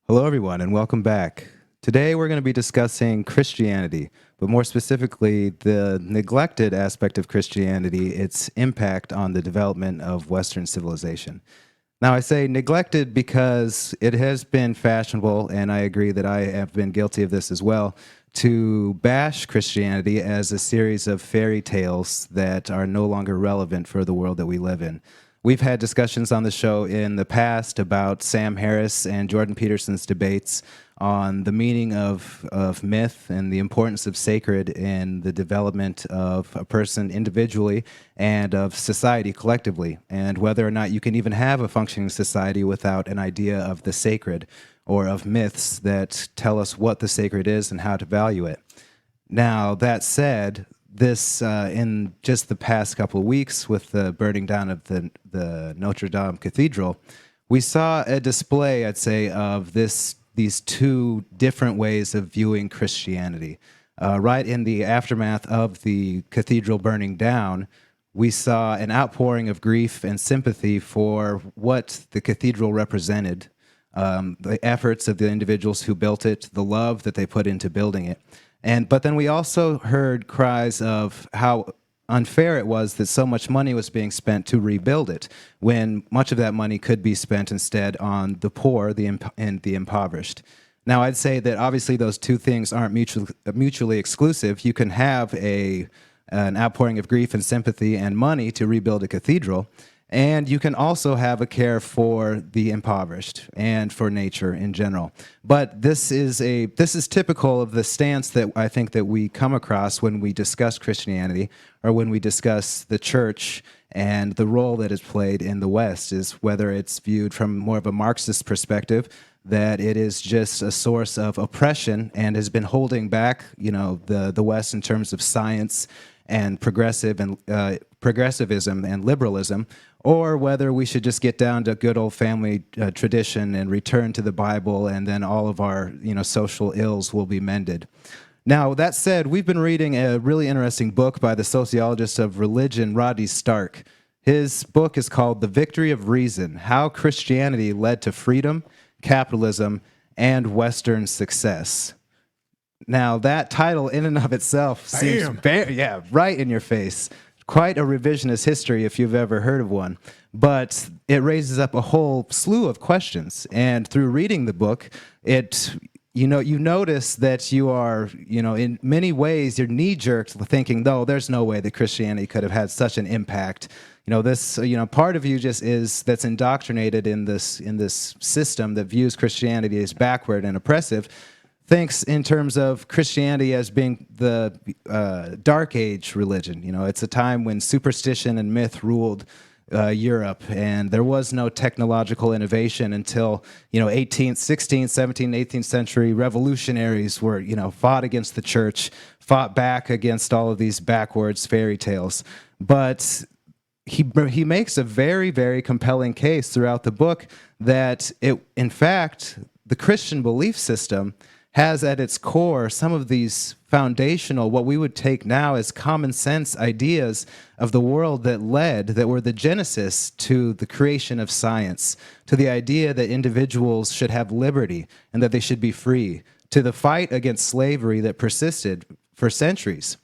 Hello, everyone, and welcome back. Today, we're going to be discussing Christianity, but more specifically, the neglected aspect of Christianity, its impact on the development of Western civilization. Now, I say neglected because it has been fashionable, and I agree that I have been guilty of this as well, to bash Christianity as a series of fairy tales that are no longer relevant for the world that we live in. We've had discussions on the show in the past about Sam Harris and Jordan Peterson's debates on the meaning of myth and the importance of sacred in the development of a person individually and of society collectively, and whether or not you can even have a functioning society without an idea of the sacred or of myths that tell us what the sacred is and how to value it. Now, that said, this in just the past couple of weeks with the burning down of the Notre Dame Cathedral, we saw a display, I'd say, of these two different ways of viewing Christianity. Right in the aftermath of the cathedral burning down, we saw an outpouring of grief and sympathy for what the cathedral represented, the efforts of the individuals who built it, the love that they put into building it. But then we also heard cries of how unfair it was that so much money was being spent to rebuild it, when much of that money could be spent instead on the poor and the impoverished. Now, I'd say that obviously those two things aren't mutually exclusive. You can have an outpouring of grief and sympathy and money to rebuild a cathedral, and you can also have a care for the impoverished and for nature in general. But this is typical of the stance that I think that we come across when we discuss Christianity or when we discuss the church and the role that it's played in the West, is whether it's viewed from more of a Marxist perspective, that it is just a source of oppression and has been holding back, the West in terms of science and progressivism and liberalism, or whether we should just get down to good old family tradition and return to the Bible, and then all of our social ills will be mended. Now, that said, we've been reading a really interesting book by the sociologist of religion, Rodney Stark. His book is called The Victory of Reason: How Christianity Led to Freedom, Capitalism, and Western Success. Now, that title in and of itself seems right in your face. Quite a revisionist history if you've ever heard of one. But it raises up a whole slew of questions. And through reading the book, you notice that you are, in many ways, you're knee-jerked thinking, no, there's no way that Christianity could have had such an impact. Part of you that's indoctrinated in this system that views Christianity as backward and oppressive, thinks in terms of Christianity as being the Dark Age religion. It's a time when superstition and myth ruled Europe, and there was no technological innovation until 18th, 16th, 17th, 18th century revolutionaries were fought against the church, fought back against all of these backwards fairy tales. But he makes a very, very compelling case throughout the book that in fact, the Christian belief system has at its core some of these foundational, what we would take now as common sense ideas of the world that were the genesis to the creation of science, to the idea that individuals should have liberty and that they should be free, to the fight against slavery that persisted for centuries,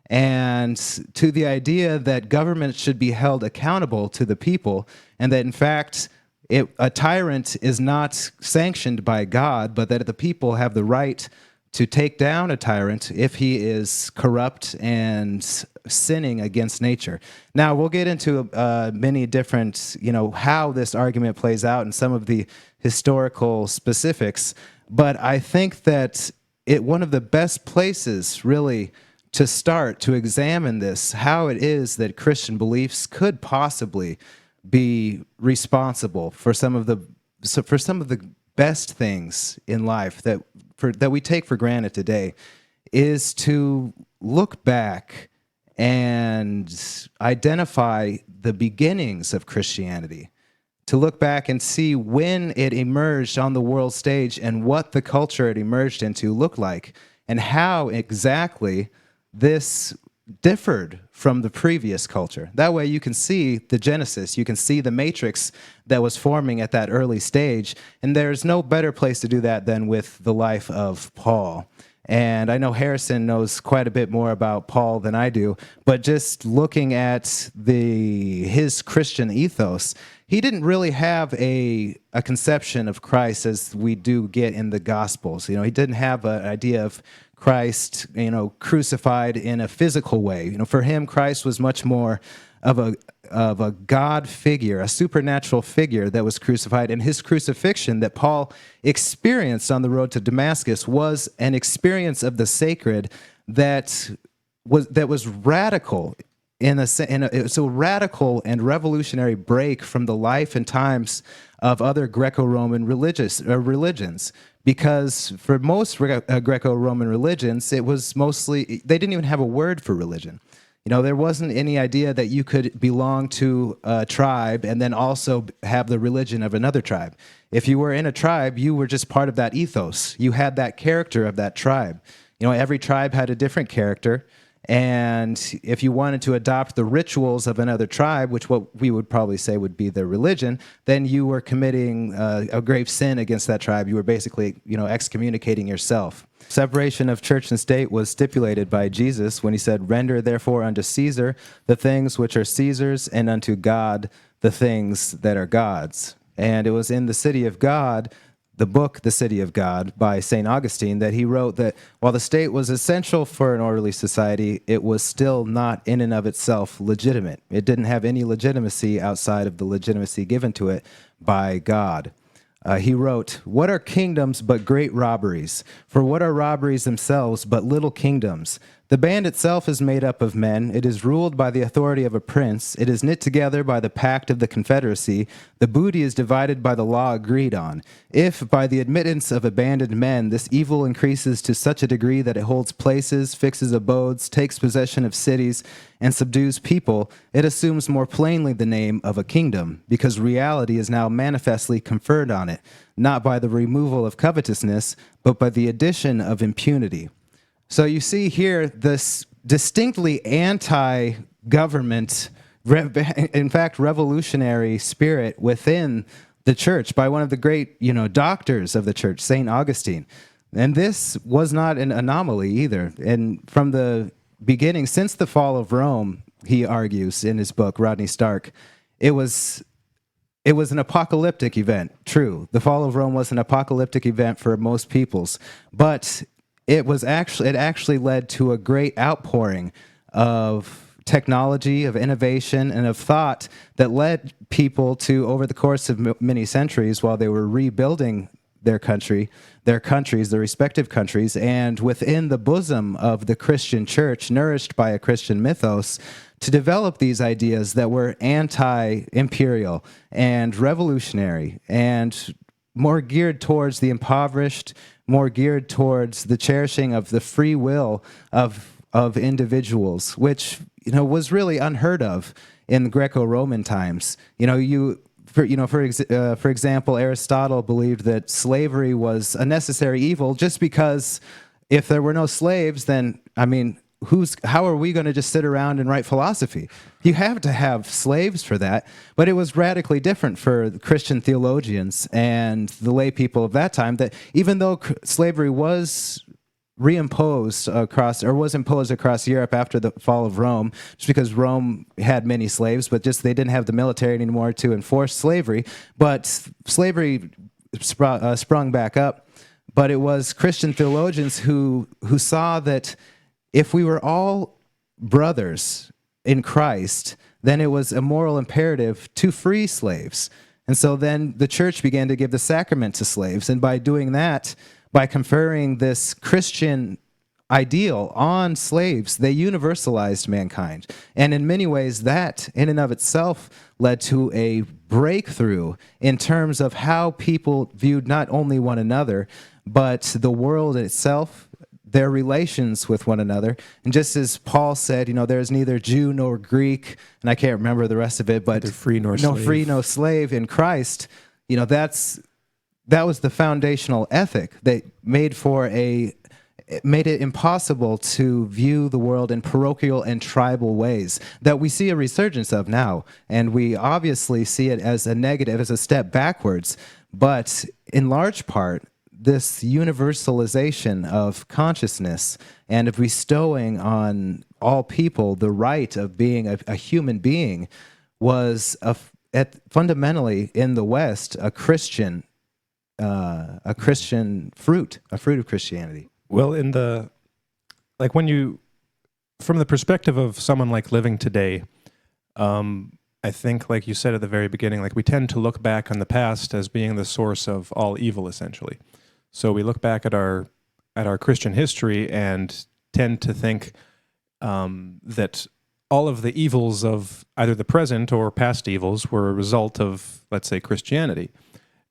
and to the idea that government should be held accountable to the people, and that in fact, a tyrant is not sanctioned by God, but that the people have the right to take down a tyrant if he is corrupt and sinning against nature. Now, we'll get into many different, how this argument plays out and some of the historical specifics, but I think that one of the best places, really, to start to examine this, how it is that Christian beliefs could possibly be responsible for some of the best things in life that we take for granted today, is to look back and identify the beginnings of Christianity, to look back and see when it emerged on the world stage and what the culture it emerged into looked like, and how exactly this differed from the previous culture. That way you can see the genesis, you can see the matrix that was forming at that early stage, and there's no better place to do that than with the life of Paul. And I know Harrison knows quite a bit more about Paul than I do, but just looking at his Christian ethos, he didn't really have a conception of Christ as we do get in the Gospels. He didn't have an idea of Christ, crucified in a physical way. For him, Christ was much more of a God figure, a supernatural figure that was crucified. And his crucifixion that Paul experienced on the road to Damascus was an experience of the sacred that was radical. It's a radical and revolutionary break from the life and times of other Greco-Roman religions. Because for most Greco-Roman religions, it was mostly, they didn't even have a word for religion. There wasn't any idea that you could belong to a tribe and then also have the religion of another tribe. If you were in a tribe, you were just part of that ethos. You had that character of that tribe. Every tribe had a different character. And if you wanted to adopt the rituals of another tribe, which what we would probably say would be their religion, then you were committing a grave sin against that tribe. You were basically, excommunicating yourself. Separation of church and state was stipulated by Jesus when he said, "Render therefore unto Caesar the things which are Caesar's, and unto God the things that are God's." And it was in the City of God, the book, The City of God, by St. Augustine, that he wrote that while the state was essential for an orderly society, it was still not in and of itself legitimate. It didn't have any legitimacy outside of the legitimacy given to it by God. He wrote, "What are kingdoms but great robberies? For what are robberies themselves but little kingdoms? The band itself is made up of men. It is ruled by the authority of a prince. It is knit together by the pact of the confederacy. The booty is divided by the law agreed on. If, by the admittance of abandoned men, this evil increases to such a degree that it holds places, fixes abodes, takes possession of cities, and subdues people, it assumes more plainly the name of a kingdom, because reality is now manifestly conferred on it, not by the removal of covetousness, but by the addition of impunity." So you see here this distinctly anti-government, in fact, revolutionary spirit within the church by one of the great, doctors of the church, St. Augustine. And this was not an anomaly either. And from the beginning, since the fall of Rome, he argues in his book, Rodney Stark, it was an apocalyptic event. True, the fall of Rome was an apocalyptic event for most peoples, but it actually led to a great outpouring of technology, of innovation, and of thought that led people to, over the course of many centuries, while they were rebuilding their countries, their respective countries, and within the bosom of the Christian church, nourished by a Christian mythos, to develop these ideas that were anti-imperial and revolutionary and more geared towards the impoverished, more geared towards the cherishing of the free will of individuals, which was really unheard of in Greco-Roman times. For example, Aristotle believed that slavery was a necessary evil just because if there were no slaves, then how are we going to just sit around and write philosophy? You have to have slaves for that. But it was radically different for Christian theologians and the lay people of that time, that even though slavery was imposed across Europe after the fall of Rome, just because Rome had many slaves, but just they didn't have the military anymore to enforce slavery. But slavery sprung back up. But it was Christian theologians who saw that if we were all brothers in Christ, then it was a moral imperative to free slaves. And so then the church began to give the sacrament to slaves. And by doing that, by conferring this Christian ideal on slaves, they universalized mankind. And in many ways, that in and of itself led to a breakthrough in terms of how people viewed not only one another, but the world itself, their relations with one another. And just as Paul said, there's neither Jew nor Greek, and I can't remember the rest of it, but neither free nor no slave. Free, no slave in Christ. That was the foundational ethic that made for a it made it impossible to view the world in parochial and tribal ways that we see a resurgence of now. And we obviously see it as a negative, as a step backwards. But in large part, this universalization of consciousness and of bestowing on all people the right of being a human being was fundamentally in the West a Christian fruit, a fruit of Christianity. Well, when you, from the perspective of someone like living today, I think, like you said at the very beginning, like we tend to look back on the past as being the source of all evil, essentially. So we look back at our Christian history and tend to think that all of the evils of either the present or past evils were a result of, let's say, Christianity.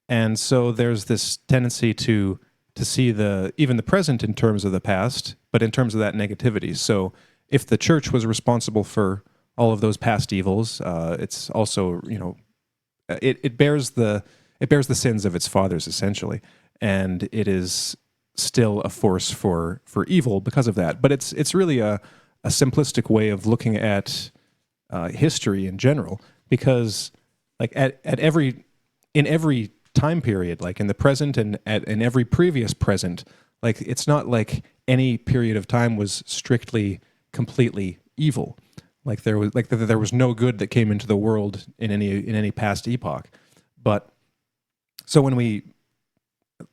And so there's this tendency to see even the present in terms of the past, but in terms of that negativity. So if the church was responsible for all of those past evils, it's also, it bears the sins of its fathers, essentially. And it is still a force for evil because of that. But it's really a simplistic way of looking at history in general, because like in every time period, like in the present and in every previous present, like it's not like any period of time was strictly completely evil. Like there was no good that came into the world in any past epoch. But so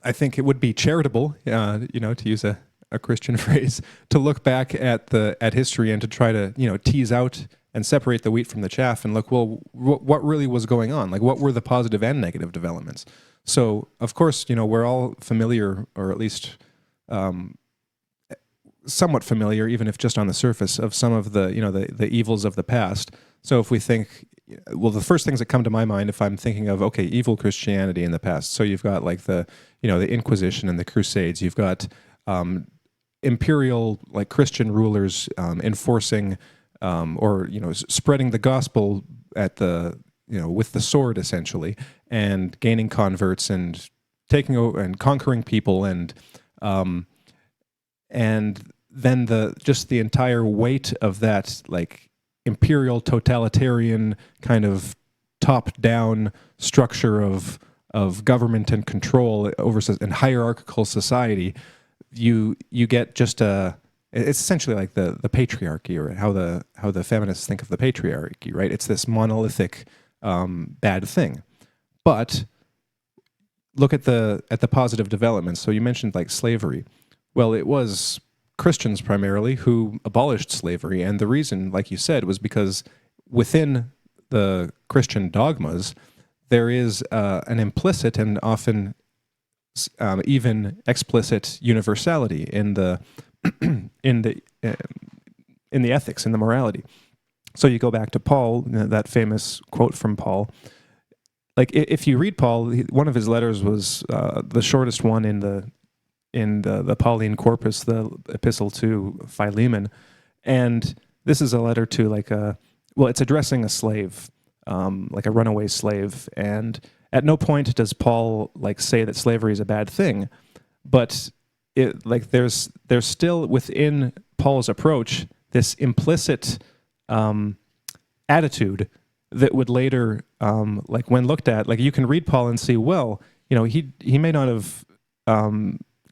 I think it would be charitable, to use a Christian phrase, to look back at history and to try to tease out and separate the wheat from the chaff and look, well, what really was going on? Like, what were the positive and negative developments? So, of course, we're all familiar, or at least somewhat familiar, even if just on the surface, of some of the evils of the past. So if we think, well, the first things that come to my mind if I'm thinking of, okay, evil Christianity in the past. So you've got like the Inquisition and the Crusades. You've got imperial like Christian rulers enforcing or spreading the gospel at the with the sword, essentially, and gaining converts and taking over and conquering people, and then the entire weight of that like imperial totalitarian kind of top-down structure of government and control over and hierarchical society. You get just it's essentially like the patriarchy, or how the feminists think of the patriarchy, right? It's this monolithic bad thing. But look at the positive developments. So you mentioned like slavery. Well, it was Christians primarily who abolished slavery, and the reason, like you said, was because within the Christian dogmas there is an implicit and often even explicit universality in the in the ethics, in the morality. So you go back to Paul, that famous quote from Paul. Like if you read Paul, one of his letters was the shortest one in the Pauline corpus, the epistle to Philemon, and this is a letter to it's addressing a slave, like a runaway slave, and at no point does Paul say that slavery is a bad thing, but there's still within Paul's approach this implicit attitude that would later, when looked at, you can read Paul and see, well, he may not have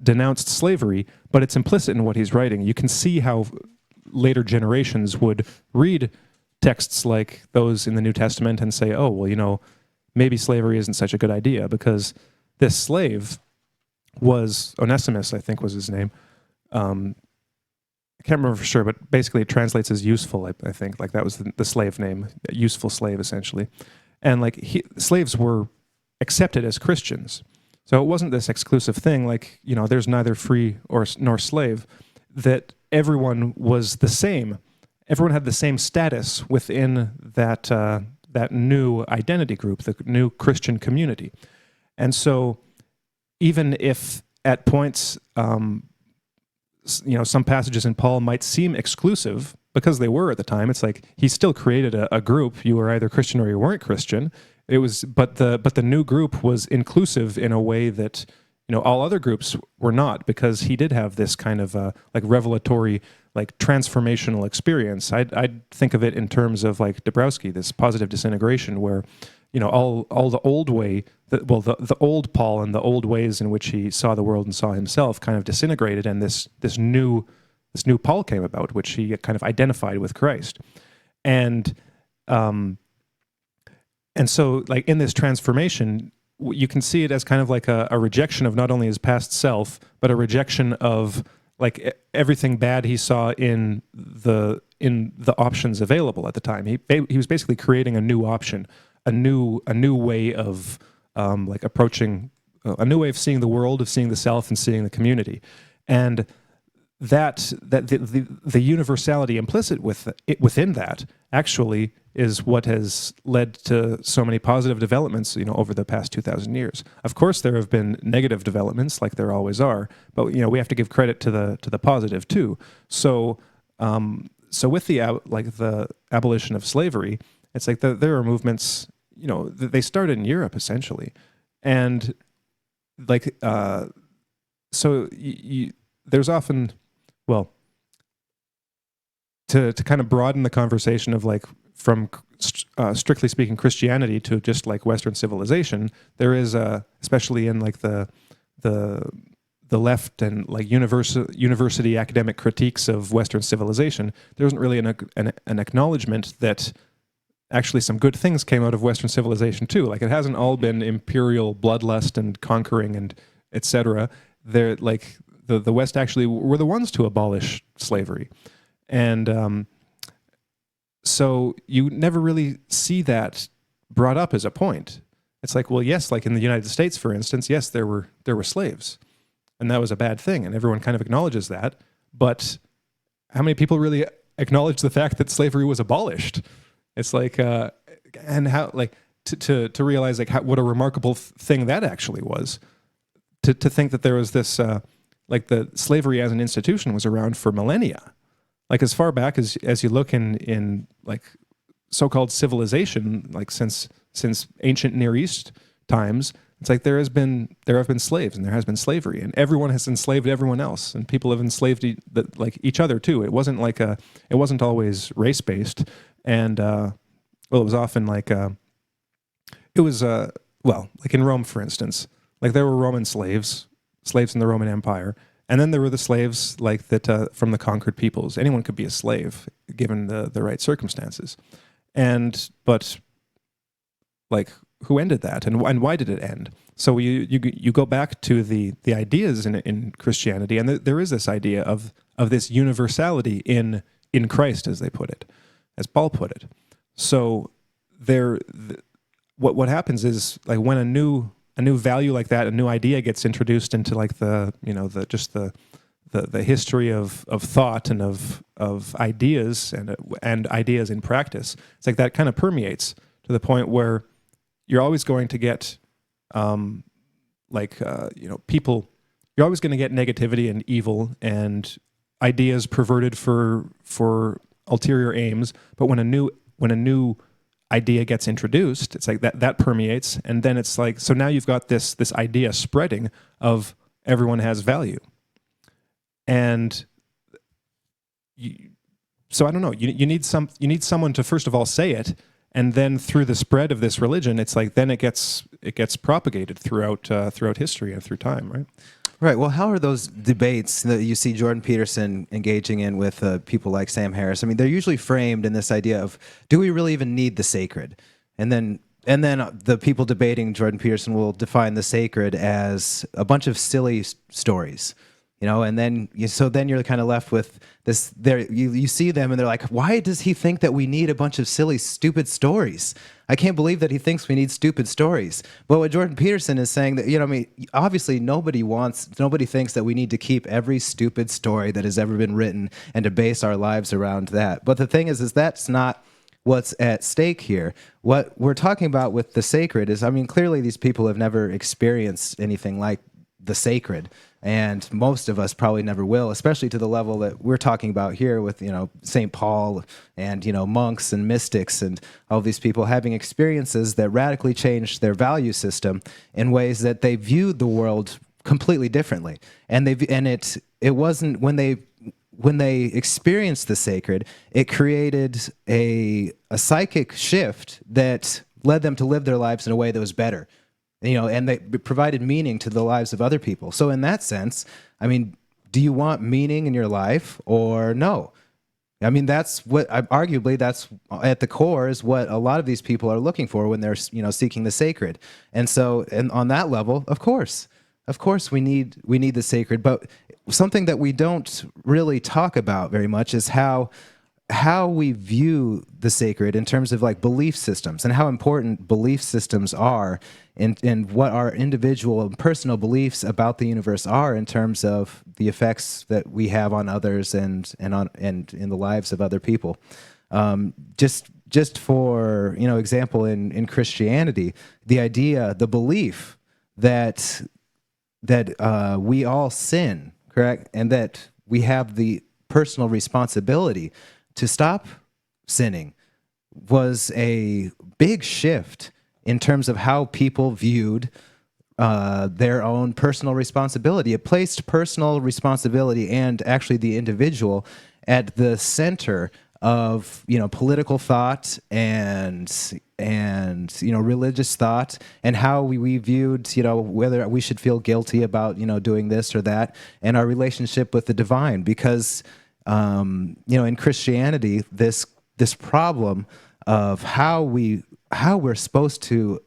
denounced slavery, but it's implicit in what he's writing. You can see how later generations would read texts like those in the New Testament and say, oh, well, maybe slavery isn't such a good idea, because this slave was Onesimus, I think was his name. I can't remember for sure, but basically it translates as useful, I think. That was the slave name, useful slave, essentially. And slaves were accepted as Christians. So it wasn't this exclusive thing, there's neither free nor slave, that everyone was the same. Everyone had the same status within that new identity group, the new Christian community. And so even if at points, some passages in Paul might seem exclusive, because they were at the time, it's like he still created a group. You were either Christian or you weren't Christian. But the new group was inclusive in a way that all other groups were not, because he did have this kind of like revelatory, like transformational experience. I'd think of it in terms of like Dabrowski, this positive disintegration, where all the old way, the old Paul and the old ways in which he saw the world and saw himself kind of disintegrated, and this new Paul came about, which he kind of identified with Christ, and so like in this transformation, you can see it as kind of like a rejection of not only his past self, but a rejection of like everything bad he saw in the options available at the time. He was basically creating a new option, a new way of like approaching, a new way of seeing the world, of seeing the self, and seeing the community, and that the universality implicit within that actually is what has led to so many positive developments, over the past 2,000 years. Of course, there have been negative developments, like there always are, but we have to give credit to the positive too. So, with the abolition of slavery, it's like there are movements, they started in Europe essentially, and like so there's often, well, to kind of broaden the conversation of like from strictly speaking Christianity to just like Western civilization, there is especially in like the left and like university academic critiques of Western civilization, there isn't really an acknowledgement that actually some good things came out of Western civilization too. Like it hasn't all been imperial bloodlust and conquering and etc. They're like the West actually were the ones to abolish slavery. And so you never really see that brought up as a point. It's like, well, yes, like in the United States, for instance, yes, there were slaves, and that was a bad thing, and everyone kind of acknowledges that. But how many people really acknowledge the fact that slavery was abolished? It's like, and how, like, to realize like what a remarkable thing that actually was. To think that there was this, like the slavery as an institution was around for millennia. Like as far back as you look in like so-called civilization, like since ancient Near East times, it's like there have been slaves and there has been slavery, and everyone has enslaved everyone else, and people have enslaved like each other too. It wasn't always race based, and it was often like it was like in Rome, for instance, like there were Roman slaves in the Roman Empire. And then there were the slaves like that from the conquered peoples. Anyone could be a slave given the right circumstances. But like who ended that, and why did it end? So you go back to the ideas in Christianity, and there is this idea of this universality in Christ, as they put it, as Paul put it. So what happens is like when a new value like that, a new idea gets introduced into like the history of thought and of ideas and ideas in practice. It's like that kind of permeates to the point where you're always going to get people. You're always going to get negativity and evil and ideas perverted for ulterior aims. But when a new idea gets introduced, it's like that permeates, and then it's like, so now you've got this idea spreading of everyone has value, and so I don't know, you need someone to first of all say it, and then through the spread of this religion, it's like then it gets propagated throughout history and through time, right? Right. Well, how are those debates that you see Jordan Peterson engaging in with people like Sam Harris? I mean, they're usually framed in this idea of, do we really even need the sacred? And then the people debating Jordan Peterson will define the sacred as a bunch of silly stories, and then you're kind of left with this. There, you see them, and they're like, why does he think that we need a bunch of silly, stupid stories? I can't believe that he thinks we need stupid stories. But what Jordan Peterson is saying that, obviously nobody thinks that we need to keep every stupid story that has ever been written and to base our lives around that. But the thing is that's not what's at stake here. What we're talking about with the sacred is, clearly these people have never experienced anything like the sacred, and most of us probably never will, especially to the level that we're talking about here with St. Paul and monks and mystics and all these people having experiences that radically changed their value system in ways that they viewed the world completely differently. And it wasn't when they experienced the sacred, it created a psychic shift that led them to live their lives in a way that was better, and they provided meaning to the lives of other people. So in that sense, I mean, do you want meaning in your life or no? I mean, that's what arguably that's at the core is what a lot of these people are looking for when they're seeking the sacred. And so, and on that level, of course, we need the sacred. But something that we don't really talk about very much is how we view the sacred in terms of like belief systems and how important belief systems are and what our individual and personal beliefs about the universe are in terms of the effects that we have on others and in the lives of other people. Just for example, in Christianity, the belief that we all sin, correct, and that we have the personal responsibility to stop sinning was a big shift in terms of how people viewed their own personal responsibility. It placed personal responsibility and actually the individual at the center of political thought and religious thought, and how we viewed whether we should feel guilty about doing this or that, and our relationship with the divine. Because in Christianity, this problem of how we're supposed to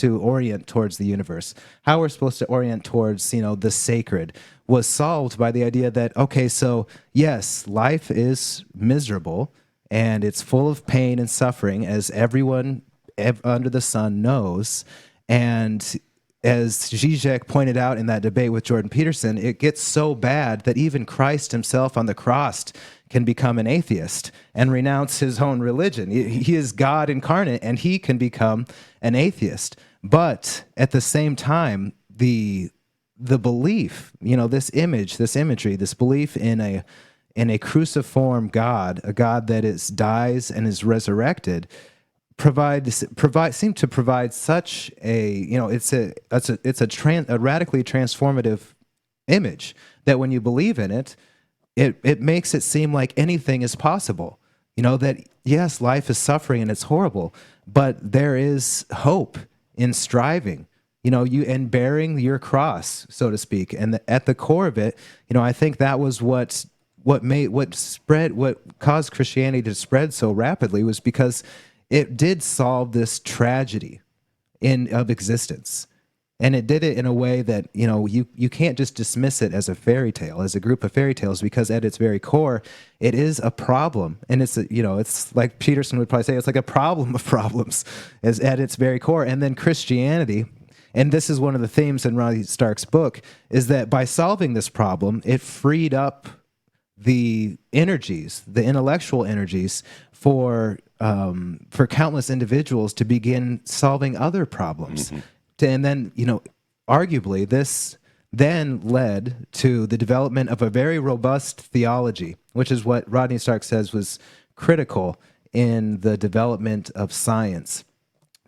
orient towards the universe, how we're supposed to orient towards the sacred, was solved by the idea that, okay, so yes, life is miserable and it's full of pain and suffering, as everyone under the sun knows. And as Zizek pointed out in that debate with Jordan Peterson, it gets so bad that even Christ himself on the cross can become an atheist and renounce his own religion. He is God incarnate, and he can become an atheist. But at the same time, the belief, this imagery, this belief in a cruciform God, a God that dies and is resurrected, seem to provide such a it's a radically transformative image that when you believe in it, it makes it seem like anything is possible. That yes, life is suffering and it's horrible, but there is hope in striving. And bearing your cross, so to speak, and at the core of it, I think that was what caused Christianity to spread so rapidly, was because it did solve this tragedy of existence. And it did it in a way that, you can't just dismiss it as a fairy tale, as a group of fairy tales, because at its very core, it is a problem. And it's like Peterson would probably say, it's like a problem of problems is at its very core. And then Christianity, and this is one of the themes in Rodney Stark's book, is that by solving this problem, it freed up the energies, the intellectual energies for countless individuals to begin solving other problems. Mm-hmm. And then, arguably, this then led to the development of a very robust theology, which is what Rodney Stark says was critical in the development of science.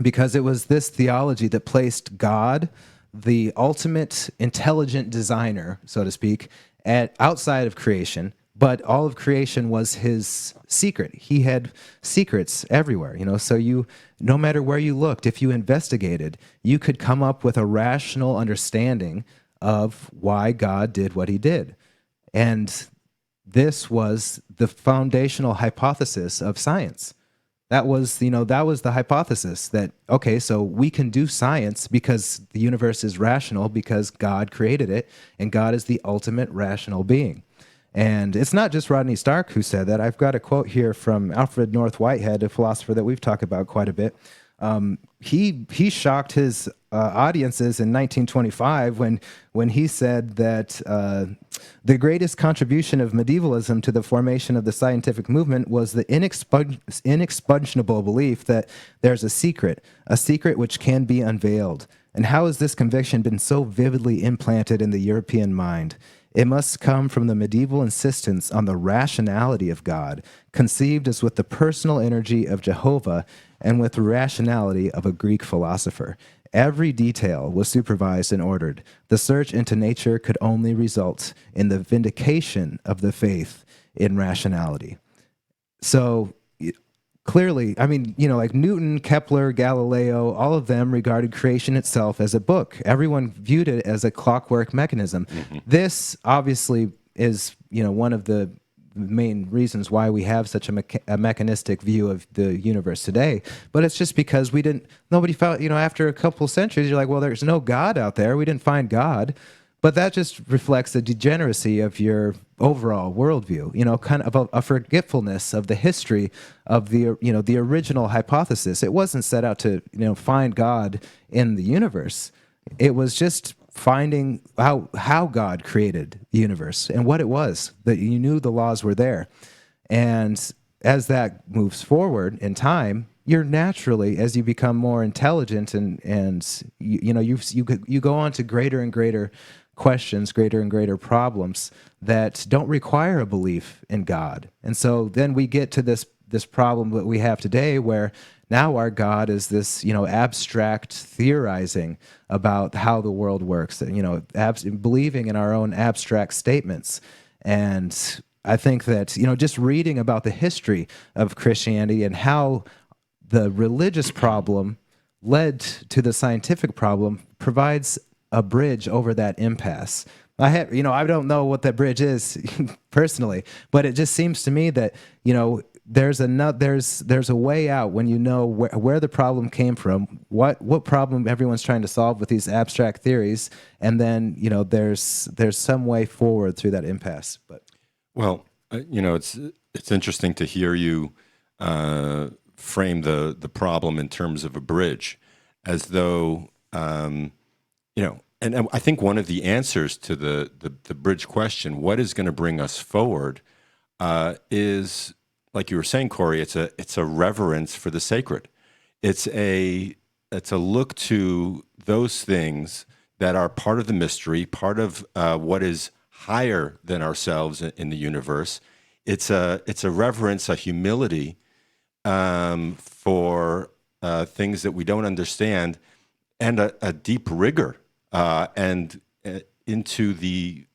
Because it was this theology that placed God, the ultimate intelligent designer, so to speak, outside of creation, but all of creation was his secret. He had secrets everywhere, so no matter where you looked, if you investigated, you could come up with a rational understanding of why God did what he did. And this was the foundational hypothesis of science. That was the hypothesis that, okay, so we can do science because the universe is rational because God created it, and God is the ultimate rational being. And it's not just Rodney Stark who said that. I've got a quote here from Alfred North Whitehead, a philosopher that we've talked about quite a bit. He shocked his audiences in 1925 when he said that the greatest contribution of medievalism to the formation of the scientific movement was the inexpugnable belief that there's a secret which can be unveiled. And how has this conviction been so vividly implanted in the European mind? It must come from the medieval insistence on the rationality of God, conceived as with the personal energy of Jehovah and with the rationality of a Greek philosopher. Every detail was supervised and ordered. The search into nature could only result in the vindication of the faith in rationality. So clearly, I mean, like Newton, Kepler, Galileo, all of them regarded creation itself as a book. Everyone viewed it as a clockwork mechanism. This obviously is, one of the main reasons why we have such a mechanistic view of the universe today. But it's just because nobody felt, after a couple centuries, you're like, well, there's no God out there. We didn't find God. But that just reflects the degeneracy of your overall worldview, kind of a forgetfulness of the history of the original hypothesis. It wasn't set out to, find God in the universe. It was just finding how God created the universe and what it was, that you knew the laws were there. And as that moves forward in time, you're naturally, as you become more intelligent and you go on to greater and greater questions, greater and greater problems that don't require a belief in God. And so then we get to this problem that we have today, where now our God is this, abstract theorizing about how the world works, believing in our own abstract statements. And I think that, just reading about the history of Christianity and how the religious problem led to the scientific problem provides a bridge over that impasse. I don't know what that bridge is personally, but it just seems to me that, there's a way out when you know where the problem came from, what problem everyone's trying to solve with these abstract theories, and then, there's some way forward through that impasse. But well, it's interesting to hear you frame the problem in terms of a bridge, as though and I think one of the answers to the bridge question, what is going to bring us forward, is, like you were saying, Corey, it's a reverence for the sacred. It's a look to those things that are part of the mystery, part of what is higher than ourselves in the universe. It's a reverence, a humility for things that we don't understand, and a deep rigor and into the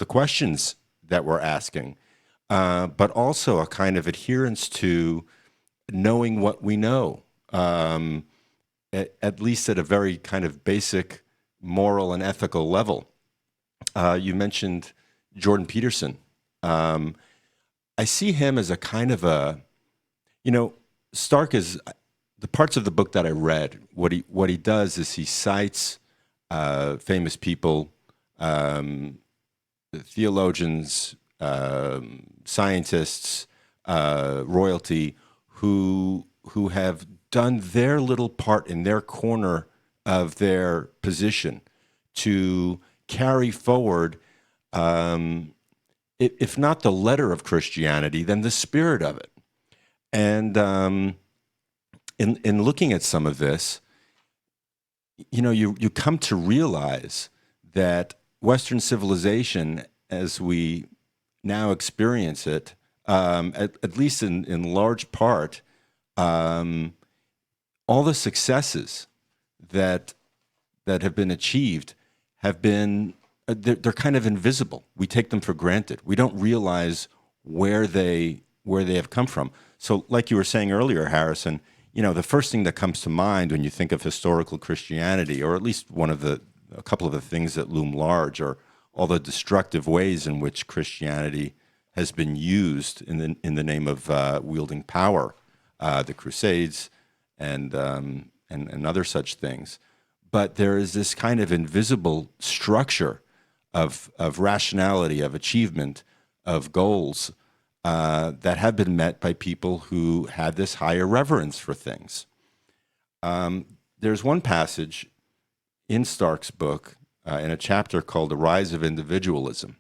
questions that we're asking, but also a kind of adherence to knowing what we know, at least at a very kind of basic moral and ethical level. You mentioned Jordan Peterson. I see him as a kind of Stark is, the parts of the book that I read, what he does is he cites famous people, theologians, scientists, royalty, who have done their little part in their corner of their position to carry forward, if not the letter of Christianity, then the spirit of it. And in looking at some of this, you come to realize that Western civilization, as we now experience it, at least in large part, all the successes that have been achieved have been, they're kind of invisible. We take them for granted. We don't realize where they have come from. So, like you were saying earlier, Harrison, the first thing that comes to mind when you think of historical Christianity, or at least a couple of the things that loom large, are all the destructive ways in which Christianity has been used in the name of wielding power, the Crusades and other such things. But there is this kind of invisible structure of rationality, of achievement, of goals that have been met by people who had this higher reverence for things. There's one passage in Stark's book, in a chapter called "The Rise of Individualism,"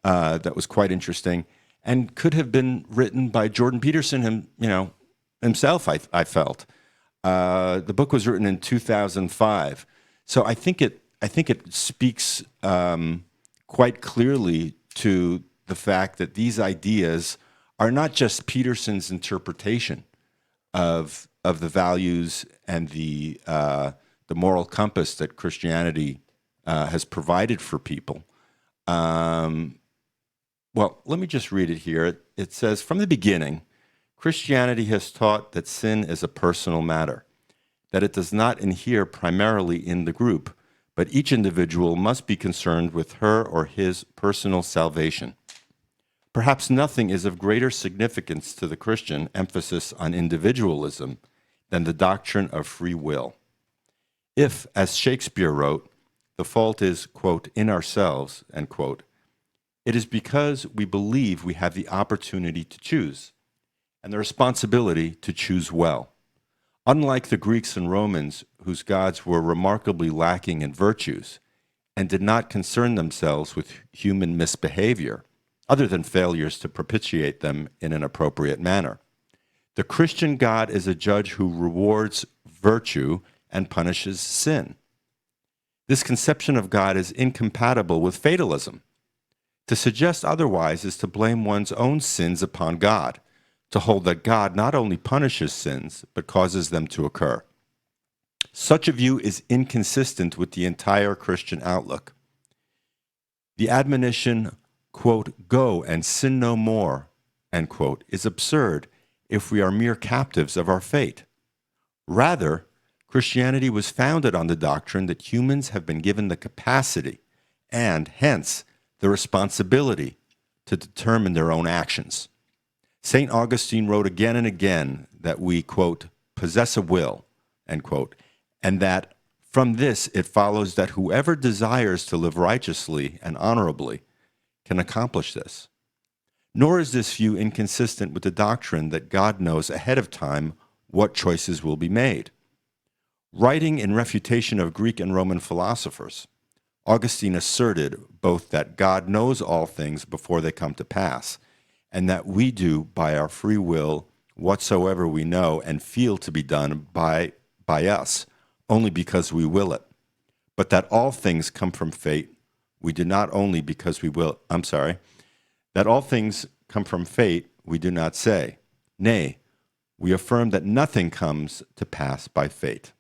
that was quite interesting, and could have been written by Jordan Peterson himself. I felt the book was written in 2005, so I think it speaks quite clearly to the fact that these ideas are not just Peterson's interpretation of the values and the moral compass that Christianity has provided for people. Well, let me just read it here. It says, from the beginning, Christianity has taught that sin is a personal matter, that it does not inhere primarily in the group, but each individual must be concerned with her or his personal salvation. Perhaps nothing is of greater significance to the Christian emphasis on individualism than the doctrine of free will. If, as Shakespeare wrote, the fault is, quote, in ourselves, end quote, it is because we believe we have the opportunity to choose and the responsibility to choose well. Unlike the Greeks and Romans, whose gods were remarkably lacking in virtues and did not concern themselves with human misbehavior, other than failures to propitiate them in an appropriate manner, the Christian God is a judge who rewards virtue and punishes sin. This conception of God is incompatible with fatalism. To suggest otherwise is to blame one's own sins upon God, to hold that God not only punishes sins, but causes them to occur. Such a view is inconsistent with the entire Christian outlook. The admonition, quote, go and sin no more, end quote, is absurd if we are mere captives of our fate. Rather, Christianity was founded on the doctrine that humans have been given the capacity and, hence, the responsibility to determine their own actions. St. Augustine wrote again and again that we, quote, possess a will, end quote, and that from this it follows that whoever desires to live righteously and honorably can accomplish this. Nor is this view inconsistent with the doctrine that God knows ahead of time what choices will be made. Writing in refutation of Greek and Roman philosophers, Augustine asserted both that God knows all things before they come to pass, and that we do by our free will whatsoever we know and feel to be done by us, only because we will it. But that all things come from fate, we do not only because we will, that all things come from fate, we do not say. Nay, we affirm that nothing comes to pass by fate.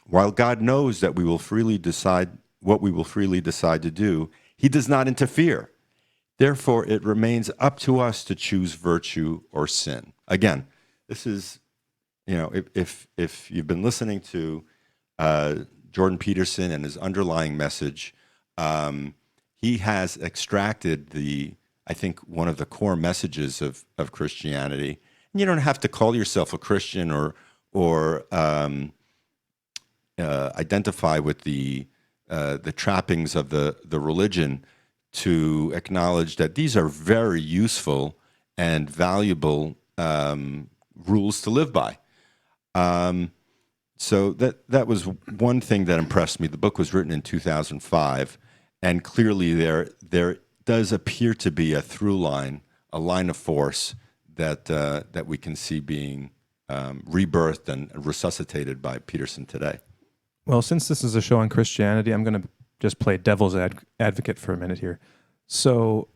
While God knows that we will freely decide what we will freely decide to do, he does not interfere. Therefore, it remains up to us to choose virtue or sin. Again, this is, if you've been listening to Jordan Peterson and his underlying message, he has extracted I think, one of the core messages of Christianity. And you don't have to call yourself a Christian or identify with the trappings of the religion to acknowledge that these are very useful and valuable rules to live by. So that was one thing that impressed me. The book was written in 2005, and clearly there does appear to be a through line, a line of force that we can see being rebirthed and resuscitated by Peterson today. Well, since this is a show on Christianity, I'm going to just play devil's advocate for a minute here. So,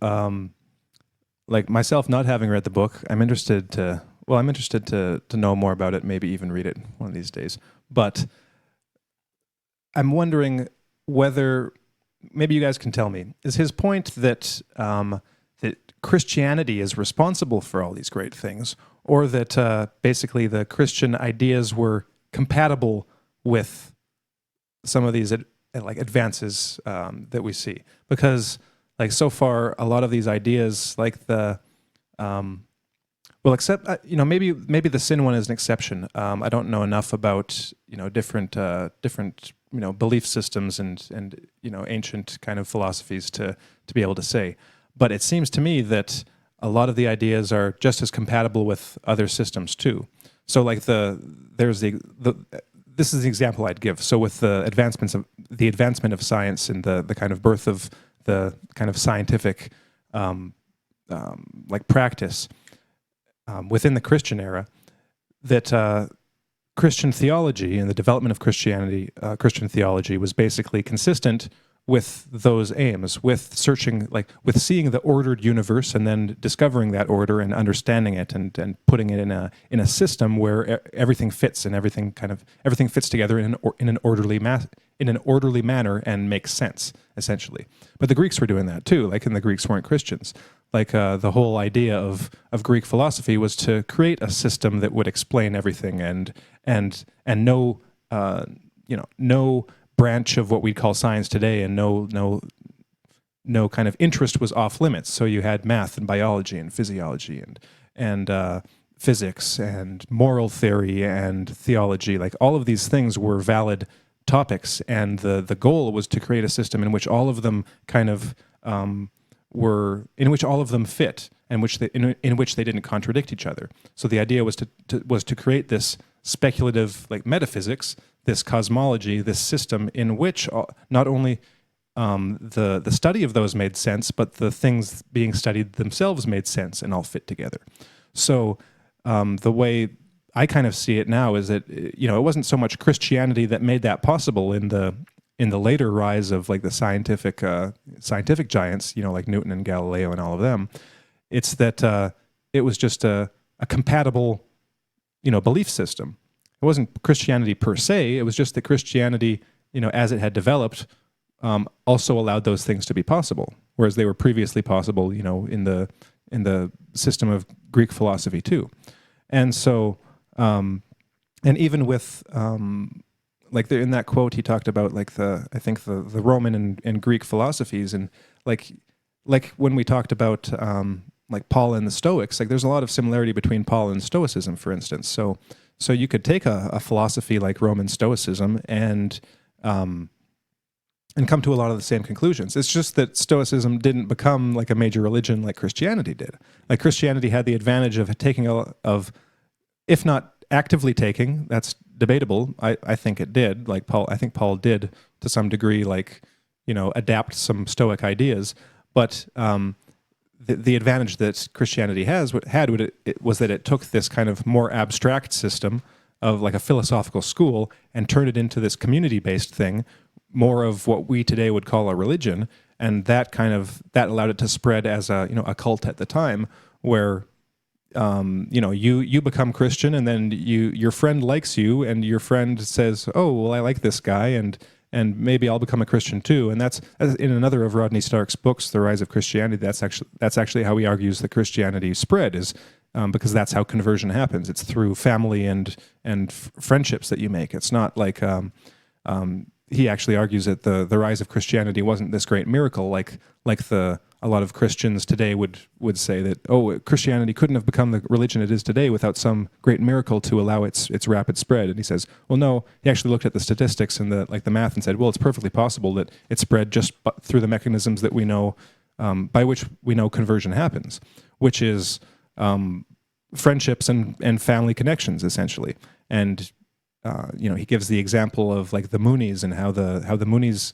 like myself not having read the book, I'm interested to know more about it, maybe even read it one of these days. But I'm wondering whether, maybe you guys can tell me, is his point that that Christianity is responsible for all these great things, or that basically the Christian ideas were compatible with some of these advances that we see? Because like so far, a lot of these ideas, like the except maybe the sin one is an exception. I don't know enough about different belief systems and ancient kind of philosophies to be able to say. But it seems to me that a lot of the ideas are just as compatible with other systems too. So like this is the example I'd give. So with the advancement of science and the kind of birth of the kind of scientific practice within the Christian era, that Christian theology and the development of Christian theology was basically consistent with those aims, with searching, like with seeing the ordered universe and then discovering that order and understanding it and putting it in a system where everything fits and everything fits together in an orderly manner and makes sense, essentially. But the Greeks were doing that too, and the Greeks weren't Christians. The whole idea of Greek philosophy was to create a system that would explain everything and no branch of what we'd call science today, and no kind of interest was off limits. So you had math and biology and physiology and physics and moral theory and theology. Like all of these things were valid topics, and the goal was to create a system in which all of them kind of in which all of them fit, and in which they didn't contradict each other. So the idea was to create this speculative metaphysics, this cosmology, this system in which not only the study of those made sense, but the things being studied themselves made sense and all fit together. So the way I kind of see it now is that it wasn't so much Christianity that made that possible in the later rise of the scientific giants, like Newton and Galileo and all of them. It's that it was just a compatible belief system. It wasn't Christianity per se. It was just that Christianity, as it had developed, also allowed those things to be possible, whereas they were previously possible, in the system of Greek philosophy too. And so, and even with in that quote, he talked about the Roman and Greek philosophies, and like when we talked about Paul and the Stoics, there's a lot of similarity between Paul and Stoicism, for instance. So you could take a philosophy like Roman Stoicism and come to a lot of the same conclusions. It's just that Stoicism didn't become a major religion like Christianity did. Christianity had the advantage of if not actively taking, that's debatable. I think it did. I think Paul did to some degree, adapt some Stoic ideas. But the advantage that Christianity had was that it took this kind of more abstract system of a philosophical school and turned it into this community-based thing, more of what we today would call a religion, and that allowed it to spread as a cult at the time, where you become Christian, and then your friend likes you, and your friend says, "Oh, well, I like this guy, and maybe I'll become a Christian too." And that's in another of Rodney Stark's books, The Rise of Christianity. That's actually how he argues that Christianity spread, is because that's how conversion happens. It's through family and friendships that you make. It's not he actually argues that the rise of Christianity wasn't this great miracle, a lot of Christians today would say that, Christianity couldn't have become the religion it is today without some great miracle to allow its rapid spread. And he says, well, no, he actually looked at the statistics and the math and said, well, it's perfectly possible that it spread just through the mechanisms that we know, by which we know conversion happens, which is friendships and family connections, essentially. And he gives the example of the Moonies and how the Moonies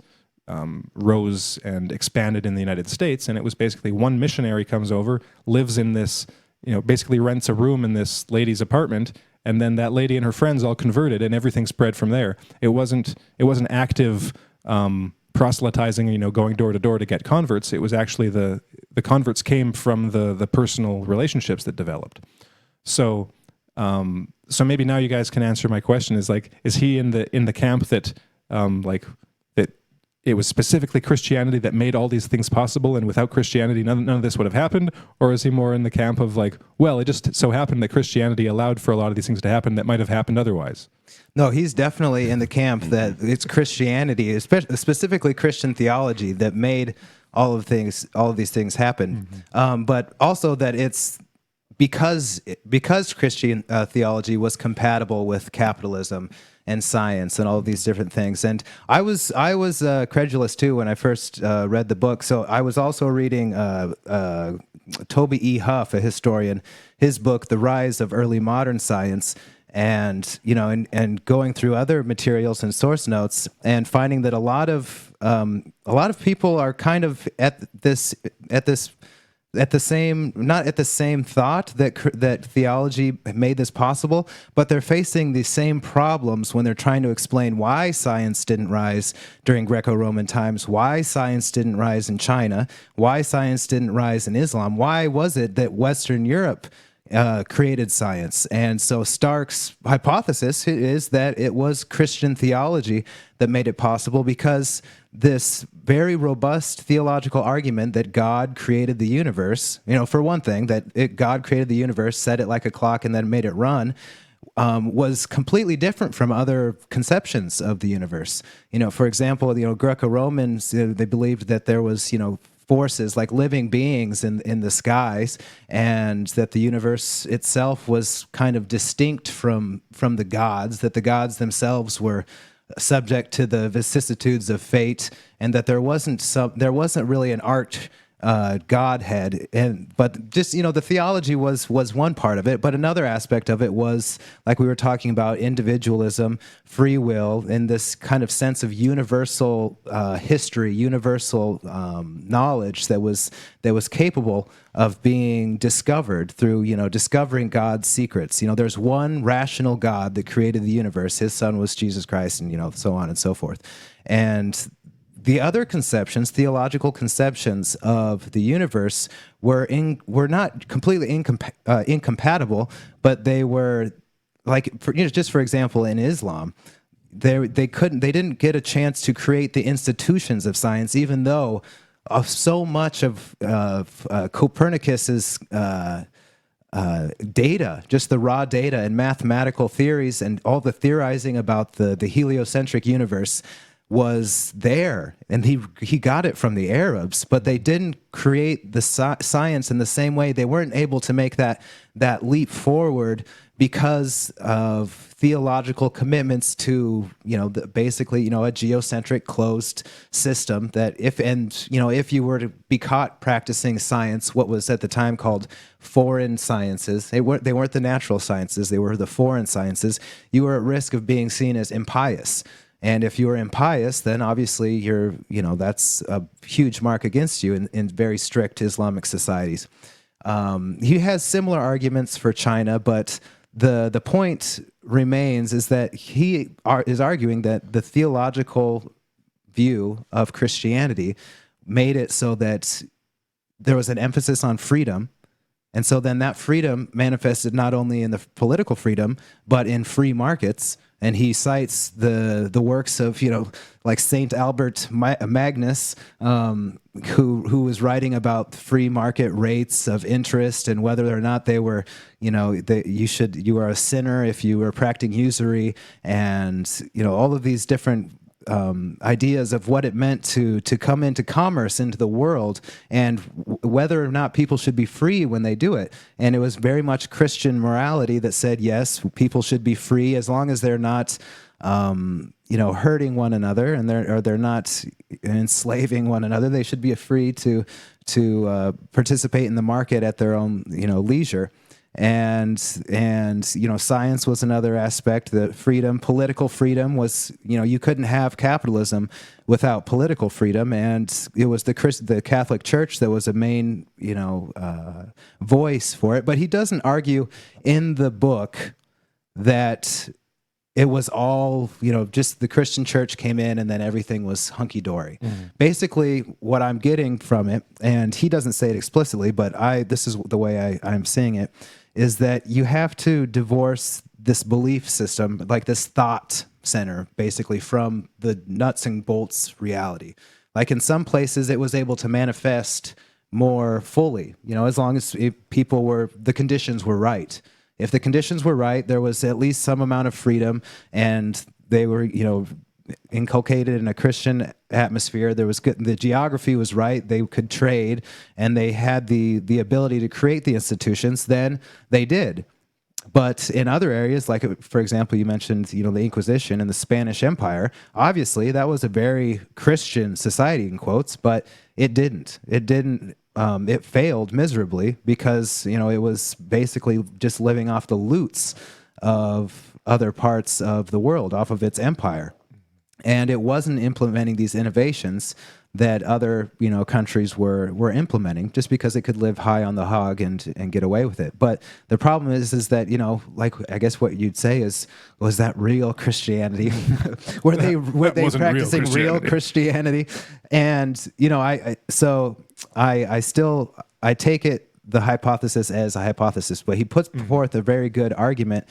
rose and expanded in the United States, and it was basically one missionary comes over, lives in this, basically rents a room in this lady's apartment, and then that lady and her friends all converted, and everything spread from there. It wasn't active proselytizing, going door to door to get converts. It was actually the converts came from the personal relationships that developed. So maybe now you guys can answer my question: is he in the camp that that it was specifically Christianity that made all these things possible, and without Christianity none of this would have happened? Or is he more in the camp of well, it just so happened that Christianity allowed for a lot of these things to happen that might have happened otherwise? No, he's definitely in the camp that it's Christianity, specifically Christian theology, that made all of these things happen. Mm-hmm. But also that it's because Christian theology was compatible with capitalism and science and all of these different things. And I was credulous too when I first read the book. So I was also reading Toby E. Huff, a historian, his book, The Rise of Early Modern Science, and and going through other materials and source notes and finding that a lot of people are kind of at this not at the same thought that theology made this possible, but they're facing the same problems when they're trying to explain why science didn't rise during Greco-Roman times, why science didn't rise in China, why science didn't rise in Islam. Why was it that Western Europe created science? And so Stark's hypothesis is that it was Christian theology that made it possible, because this very robust theological argument that God created the universe, for one thing, that God created the universe, set it like a clock, and then made it run, was completely different from other conceptions of the universe. For example, Greco-Romans, they believed that there was, forces like living beings in the skies, and that the universe itself was kind of distinct from the gods, that the gods themselves were subject to the vicissitudes of fate, and that there wasn't really an arch Godhead. But just the theology was one part of it, but another aspect of it was, like we were talking about, individualism, free will, and this kind of sense of universal history, universal knowledge that was capable of being discovered through discovering God's secrets. There's one rational God that created the universe. His son was Jesus Christ, and so on and so forth. And the other conceptions, theological conceptions of the universe, were not completely incompatible, but they were just for example, in Islam, they didn't get a chance to create the institutions of science, even though so much of Copernicus's data, just the raw data and mathematical theories and all the theorizing about the heliocentric universe was there, and he got it from the Arabs, but they didn't create the science in the same way. They weren't able to make that leap forward because of theological commitments to basically a geocentric closed system. That if you were to be caught practicing science, what was at the time called foreign sciences, they weren't the natural sciences, they were the foreign sciences, you were at risk of being seen as impious. And if you were impious, then obviously that's a huge mark against you in very strict Islamic societies. He has similar arguments for China, but the point remains is that he is arguing that the theological view of Christianity made it so that there was an emphasis on freedom. And so then that freedom manifested not only in the political freedom, but in free markets. And he cites the works of like Saint Albert Magnus, who was writing about free market rates of interest and whether or not they were you were a sinner if you were practicing usury, and all of these different ideas of what it meant to come into commerce into the world, and whether or not people should be free when they do it. And it was very much Christian morality that said, yes, people should be free as long as they're not hurting one another, and they're not enslaving one another. They should be free to participate in the market at their own leisure. And science was another aspect. The freedom, political freedom was, you couldn't have capitalism without political freedom, and it was the Catholic Church that was a main voice for it. But he doesn't argue in the book that it was all, just the Christian church came in and then everything was hunky-dory. Mm-hmm. Basically, what I'm getting from it, and he doesn't say it explicitly, but this is the way I'm seeing it, is that you have to divorce this belief system, like this thought center, basically, from the nuts and bolts reality. Like in some places, it was able to manifest more fully, as long as the conditions were right. If the conditions were right, there was at least some amount of freedom, and they were, inculcated in a Christian atmosphere. There was the geography was right. They could trade, and they had the ability to create the institutions. Then they did. But in other areas, like for example, you mentioned the Inquisition and the Spanish Empire. Obviously, that was a very Christian society in quotes, but it didn't. It failed miserably because it was basically just living off the loots of other parts of the world, off of its empire. And it wasn't implementing these innovations that other countries were implementing just because it could live high on the hog and get away with it. But the problem is that like I guess what you'd say is, was that real Christianity? were they wasn't real practicing real Christianity? And I take it the hypothesis as a hypothesis, but he puts forth a very good argument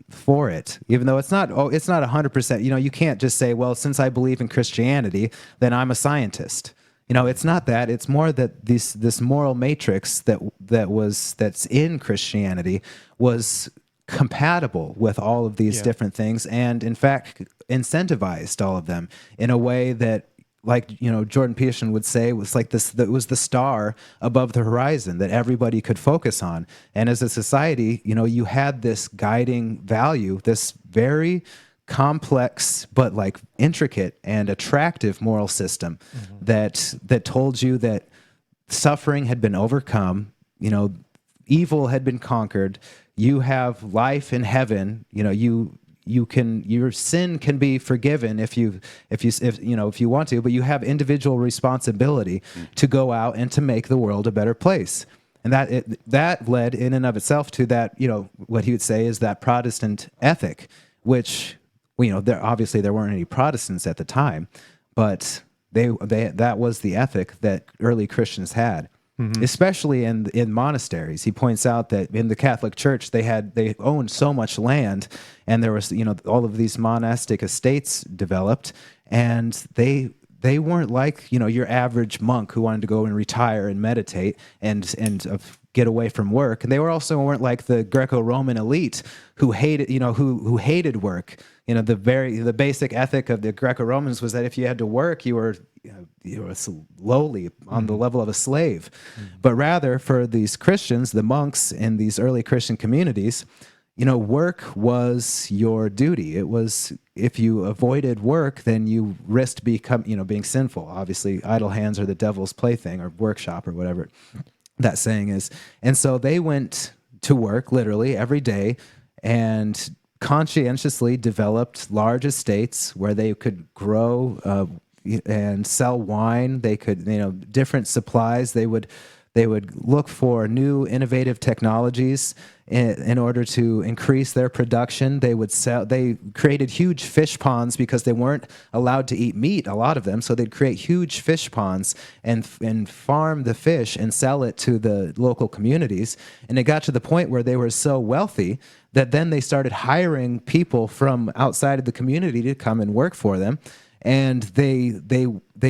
for it, even though it's not 100%. You can't just say, well, since I believe in Christianity, then I'm a scientist. It's not that. It's more that this moral matrix that's in Christianity was compatible with all of these different things, and in fact incentivized all of them in a way that, like Jordan Peterson would say, was like this. That was the star above the horizon that everybody could focus on. And as a society, you had this guiding value, this very complex but like intricate and attractive moral system that told you that suffering had been overcome. Evil had been conquered. You have life in heaven. Your sin can be forgiven if you want to, but you have individual responsibility to go out and to make the world a better place. And that led in and of itself to that, what he would say is that Protestant ethic, which there weren't any Protestants at the time, but that was the ethic that early Christians had. Especially in monasteries. He points out that in the Catholic Church they owned so much land, and there was all of these monastic estates developed, and they weren't like your average monk who wanted to go and retire and meditate and get away from work. And they weren't like the Greco-Roman elite who hated who hated work. The basic ethic of the Greco-Romans was that if you had to work, you were lowly on the level of a slave. But rather, for these Christians, the monks in these early Christian communities, work was your duty. It was, if you avoided work, then you risked being sinful. Obviously, idle hands are the devil's plaything, or workshop, or whatever that saying is. And so they went to work literally every day and conscientiously developed large estates where they could grow and sell wine. They could, different supplies. They would look for new innovative technologies in order to increase their production. They created huge fish ponds because they weren't allowed to eat meat, a lot of them. So they'd create huge fish ponds and farm the fish and sell it to the local communities. And it got to the point where they were so wealthy that then they started hiring people from outside of the community to come and work for them. And they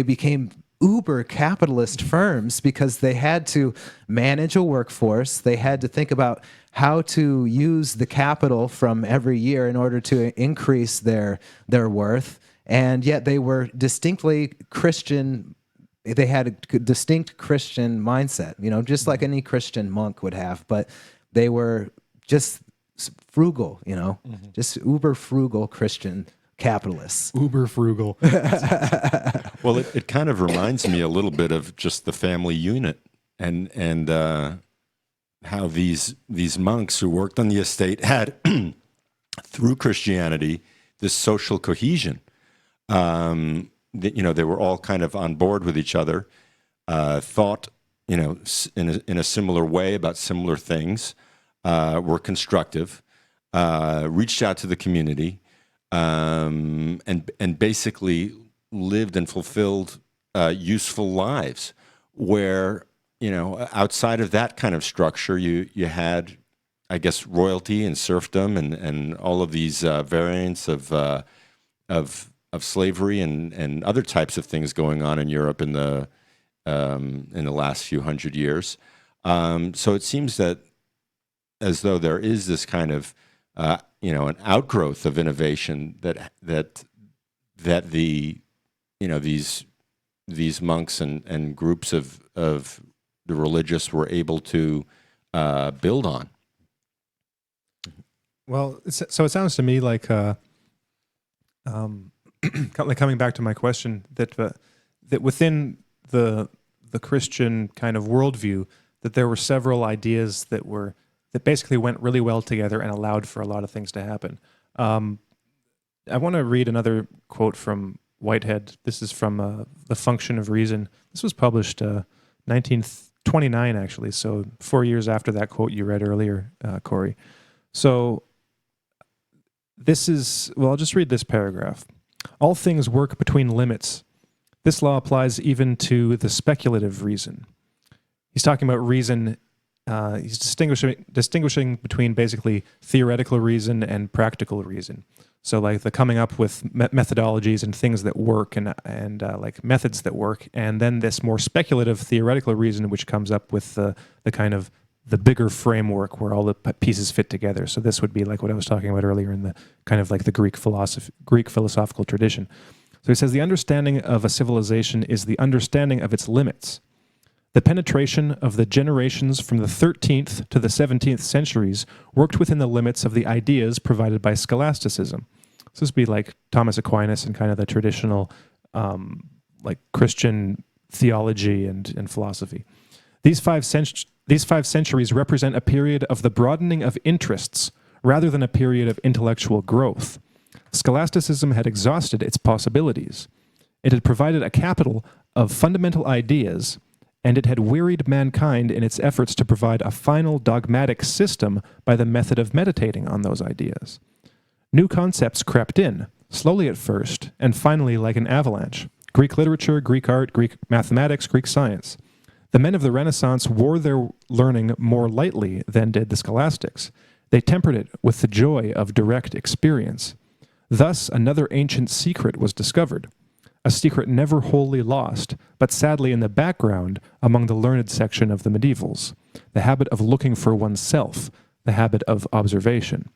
became uber capitalist firms because they had to manage a workforce. They had to think about how to use the capital from every year in order to increase their worth. And yet they were distinctly Christian. They had a distinct Christian mindset, just like any Christian monk would have. But they were just frugal, just uber frugal Christian capitalists. Uber frugal. Well, it kind of reminds me a little bit of just the family unit and how these monks who worked on the estate had, through Christianity, this social cohesion. They were all kind of on board with each other, thought, in a similar way about similar things, were constructive, reached out to the community, and basically lived and fulfilled useful lives. Where outside of that kind of structure, you had, I guess, royalty and serfdom and all of these variants of slavery and other types of things going on in Europe in the last few hundred years. So it seems that as though there is this kind of an outgrowth of innovation that these monks and groups of the religious were able to build on. Well, so it sounds to me like, coming back to my question, that within the Christian kind of worldview, that there were several ideas that basically went really well together and allowed for a lot of things to happen. I want to read another quote from Whitehead. This is from The Function of Reason. This was published 1929, actually, so 4 years after that quote you read earlier, Corey. So this is, well, I'll just read this paragraph. All things work between limits. This law applies even to the speculative reason. He's talking about reason. He's distinguishing between basically theoretical reason and practical reason. So like the coming up with methodologies and things that work and like methods that work, and then this more speculative theoretical reason which comes up with the kind of the bigger framework where all the pieces fit together. So this would be like what I was talking about earlier in the kind of like the Greek philosophical tradition. So he says the understanding of a civilization is the understanding of its limits. The penetration of the generations from the 13th to the 17th centuries worked within the limits of the ideas provided by scholasticism. So this would be like Thomas Aquinas and kind of the traditional like Christian theology and philosophy. These five centuries represent a period of the broadening of interests rather than a period of intellectual growth. Scholasticism had exhausted its possibilities. It had provided a capital of fundamental ideas, and it had wearied mankind in its efforts to provide a final dogmatic system by the method of meditating on those ideas. New concepts crept in, slowly at first, and finally like an avalanche. Greek literature, Greek art, Greek mathematics, Greek science. The men of the Renaissance wore their learning more lightly than did the scholastics. They tempered it with the joy of direct experience. Thus, another ancient secret was discovered, a secret never wholly lost, but sadly in the background among the learned section of the medievals, the habit of looking for oneself, the habit of observation.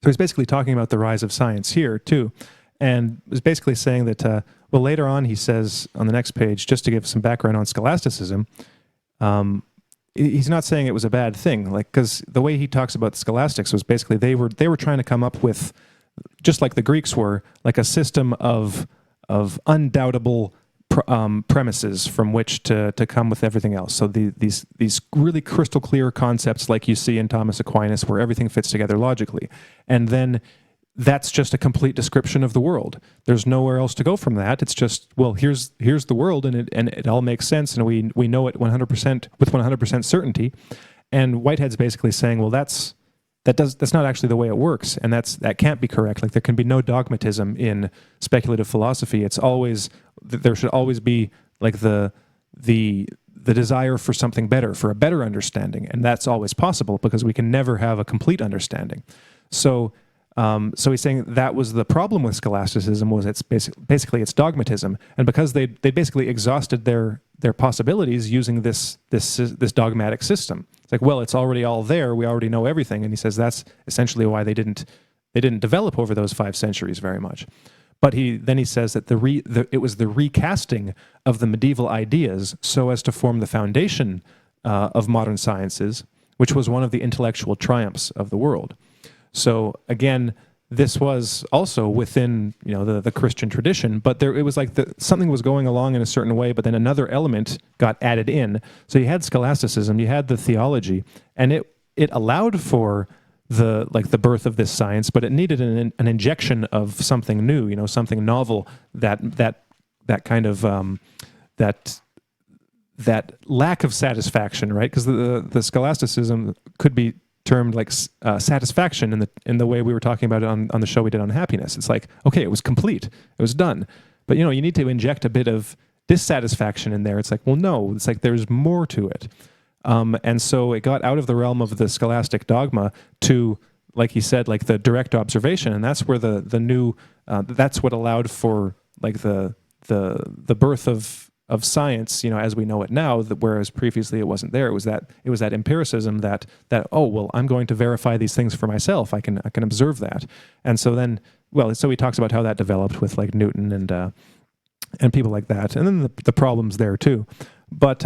So he's basically talking about the rise of science here, too, and is basically saying that, well, later on he says on the next page, just to give some background on scholasticism, he's not saying it was a bad thing, like, because the way he talks about the scholastics was basically they were trying to come up with, just like the Greeks were, like a system of undoubtable premises from which to come with everything else. So these really crystal clear concepts like you see in Thomas Aquinas where everything fits together logically. And then that's just a complete description of the world. There's nowhere else to go from that. It's just, well, here's the world and it all makes sense and we know it 100% with 100% certainty. And Whitehead's basically saying, well, that's not actually the way it works, and that can't be correct. Like there can be no dogmatism in speculative philosophy. There should always be like the desire for something better, for a better understanding, and that's always possible because we can never have a complete understanding. So he's saying that was the problem with scholasticism, was it's basically it's dogmatism, and because they basically exhausted their possibilities using this dogmatic system. It's like, well, it's already all there. We already know everything. And he says that's essentially why they didn't develop over those 5 centuries very much. But he says that it was the recasting of the medieval ideas so as to form the foundation of modern sciences, which was one of the intellectual triumphs of the world. So again, this was also within the Christian tradition, but it was like something was going along in a certain way, but then another element got added in. So you had scholasticism, you had the theology, and it allowed for the birth of this science, but it needed an injection of something new, something novel that kind of that lack of satisfaction, right? Because the scholasticism could be termed like satisfaction in the way we were talking about it on the show we did on happiness. It's like, okay, it was complete, it was done, but you need to inject a bit of dissatisfaction in there. It's like, well, no, it's like there's more to it, and so it got out of the realm of the scholastic dogma to, like he said, like the direct observation, and that's where the new that's what allowed for like the birth of science, as we know it now, whereas previously it wasn't there. It was that empiricism that oh, well, I'm going to verify these things for myself. I can observe that. And so then, well, so he talks about how that developed with like Newton and people like that, and then the problems there too. But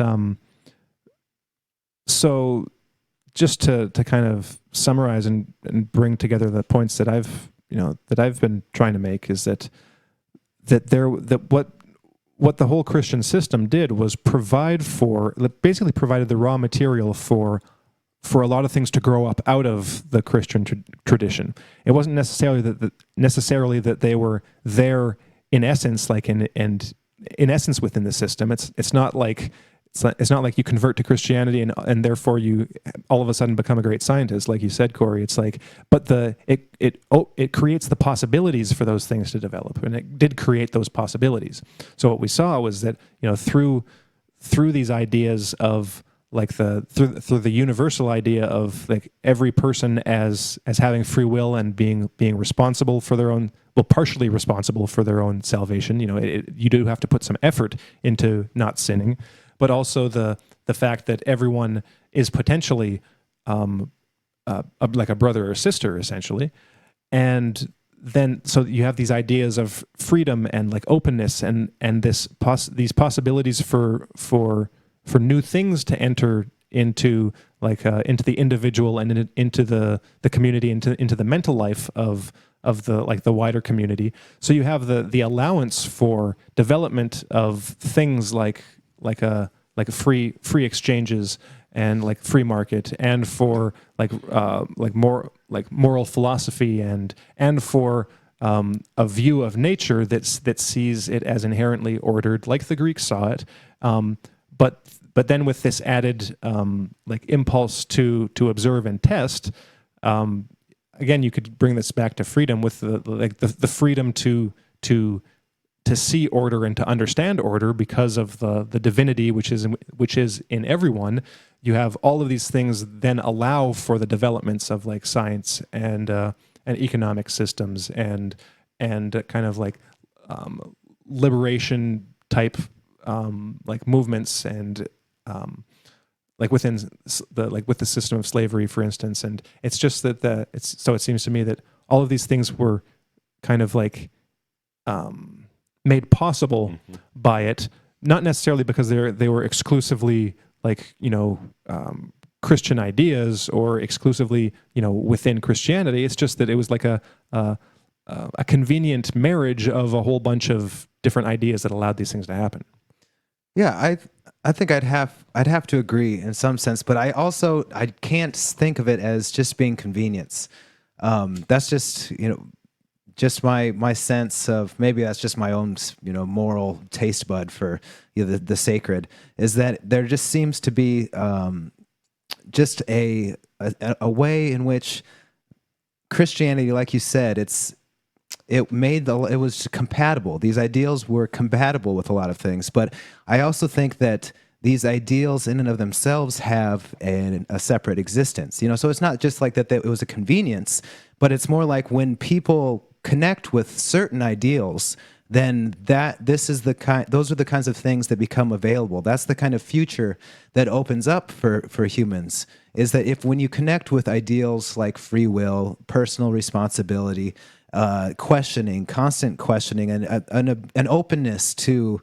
so just to kind of summarize and bring together the points that I've been trying to make is that what the whole Christian system did was basically provided the raw material for a lot of things to grow up out of the Christian tradition. It wasn't necessarily that they were there in essence, like in essence within the system. It's not like you convert to Christianity and therefore you all of a sudden become a great scientist, like you said, Corey. It's like, but it creates the possibilities for those things to develop, and it did create those possibilities. So what we saw was that, you know, through these ideas of like through the universal idea of like every person as having free will and being responsible for their own, well, partially responsible for their own salvation. You know, you do have to put some effort into not sinning, but also the fact that everyone is potentially like a brother or sister, essentially. And then so you have these ideas of freedom and like openness and these possibilities for new things to enter into, like into the individual and into the community, into the mental life of the wider community. So you have the allowance for development of things like a free exchanges and like free market, and for moral philosophy and for a view of nature that sees it as inherently ordered, like the Greeks saw it. But then with this added like impulse to observe and test, again, you could bring this back to freedom with the freedom to see order and to understand order because of the divinity which is in everyone. You have all of these things then allow for the developments of like science and economic systems and kind of like liberation type like movements and like within with the system of slavery, for instance. And it's just that it seems to me that all of these things were kind of like made possible by it, not necessarily because they were exclusively like, you know, Christian ideas or exclusively, you know, within Christianity. It's just that it was like a convenient marriage of a whole bunch of different ideas that allowed these things to happen. Yeah, I think I'd have to agree in some sense, but I can't think of it as just being convenience. That's just, you know, just my sense of, maybe that's just my own, you know, moral taste bud for, you know, the sacred, is that there just seems to be just a way in which Christianity, like you said, it was compatible. These ideals were compatible with a lot of things, but I also think that these ideals in and of themselves have a separate existence. You know, so it's not just like that it was a convenience, but it's more like when people connect with certain ideals, then those are the kinds of things that become available. That's the kind of future that opens up for humans, is that when you connect with ideals like free will, personal responsibility, questioning, constant questioning, and an openness to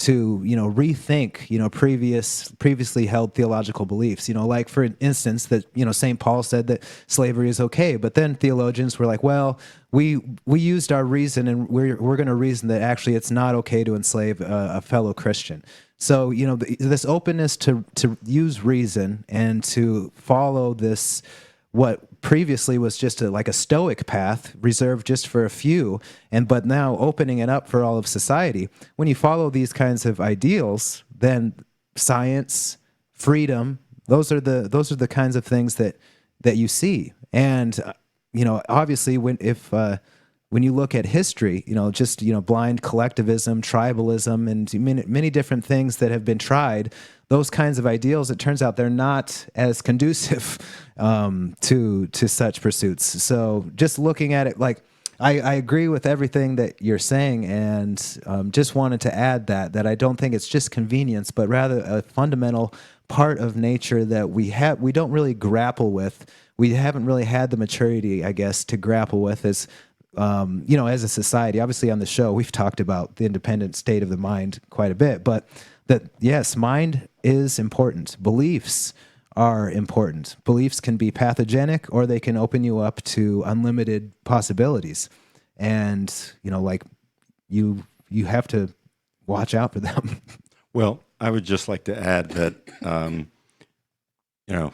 you know, rethink, you know, previously held theological beliefs. You know, like for instance that, you know, St. Paul said that slavery is okay, but then theologians were like, well, we used our reason and we're going to reason that actually it's not okay to enslave a fellow Christian. So, you know, this openness to use reason and to follow this, what previously was just like a stoic path reserved just for a few, but now opening it up for all of society. When you follow these kinds of ideals, then science, freedom, those are the kinds of things that you see. And you know, obviously, when you look at history, you know, just, you know, blind collectivism, tribalism, and many different things that have been tried, those kinds of ideals, it turns out they're not as conducive to such pursuits. So just looking at it, like, I agree with everything that you're saying, and just wanted to add that I don't think it's just convenience, but rather a fundamental part of nature that we don't really grapple with. We haven't really had the maturity, I guess, to grapple with as you know, as a society. Obviously, on the show, we've talked about the independent state of the mind quite a bit, but that, yes, mind is important. Beliefs are important. Beliefs can be pathogenic, or they can open you up to unlimited possibilities. And, you know, like, you have to watch out for them. Well, I would just like to add that, you know,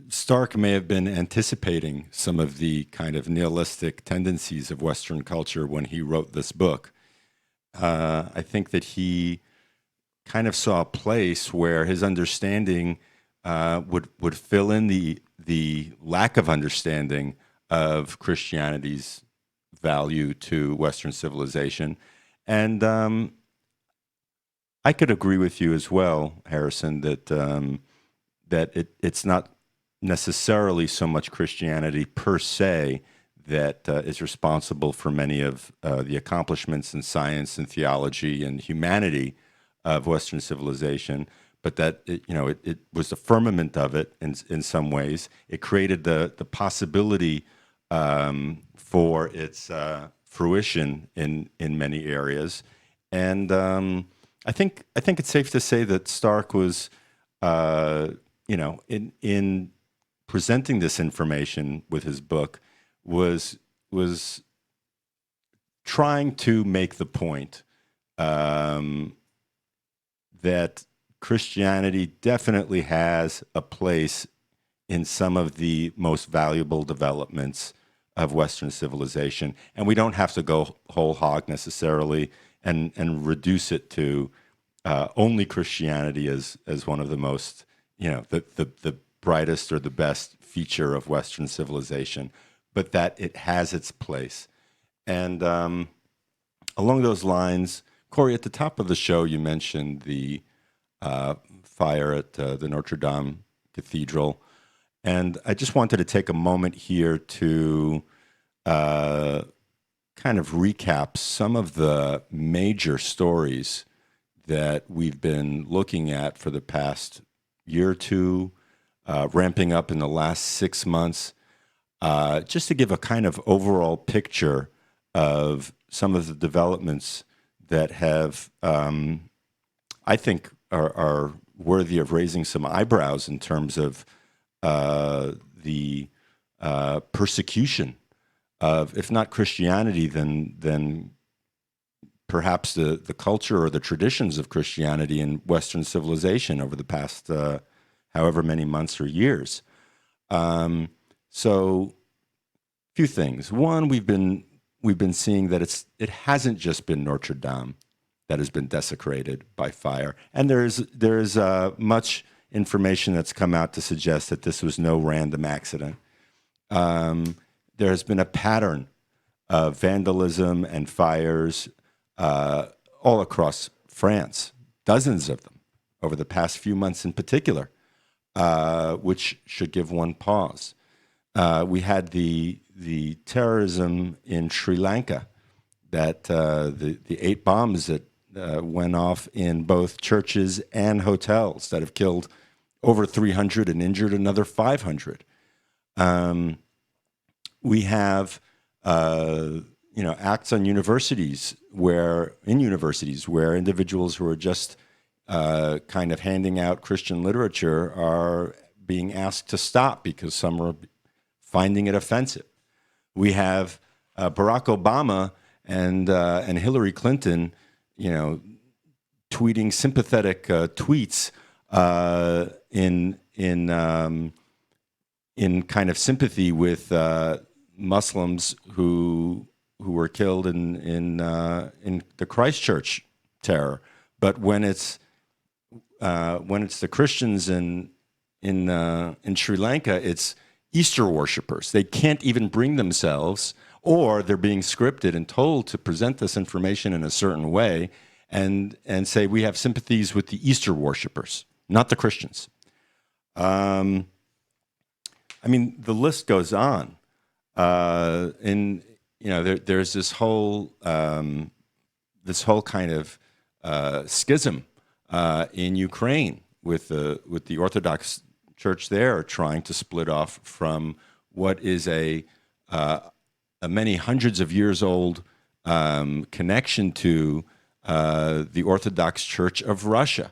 Stark may have been anticipating some of the kind of nihilistic tendencies of Western culture when he wrote this book, I think that he kind of saw a place where his understanding would fill in the lack of understanding of Christianity's value to Western civilization. And I could agree with you as well, Harrison, that it's not necessarily so much Christianity per se that is responsible for many of the accomplishments in science and theology and humanity of Western civilization, but that it was the firmament of it in some ways. It created the possibility for its fruition in many areas, and I think it's safe to say that Stark was, in presenting this information with his book, was trying to make the point that Christianity definitely has a place in some of the most valuable developments of Western civilization, and we don't have to go whole hog necessarily and reduce it to only Christianity as one of the most, the brightest or the best feature of Western civilization, but that it has its place. And along those lines, Corey, at the top of the show, you mentioned the fire at the Notre Dame Cathedral. And I just wanted to take a moment here to kind of recap some of the major stories that we've been looking at for the past year or two, ramping up in the last 6 months, just to give a kind of overall picture of some of the developments that have, I think, are worthy of raising some eyebrows in terms of the persecution of, if not Christianity, then perhaps the culture or the traditions of Christianity in Western civilization over the past however many months or years. So, few things. One, we've been seeing that it hasn't just been Notre Dame that has been desecrated by fire, and there's much information that's come out to suggest that this was no random accident. There has been a pattern of vandalism and fires all across France, dozens of them over the past few months in particular, which should give one pause. We had the terrorism in Sri Lanka, that the 8 bombs that went off in both churches and hotels that have killed over 300 and injured another 500. We have acts on universities where individuals who are just kind of handing out Christian literature are being asked to stop because some are finding it offensive. We have Barack Obama and Hillary Clinton, tweeting sympathetic tweets in kind of sympathy with Muslims who were killed in the Christchurch terror. But when it's the Christians in Sri Lanka, it's Easter worshipers. They can't even bring themselves, or they're being scripted and told to present this information in a certain way and say, we have sympathies with the Easter worshipers, not the Christians. The list goes on. There's this whole kind of schism in Ukraine with the Orthodox Church there, trying to split off from what is a many hundreds of years old connection to the Orthodox Church of Russia,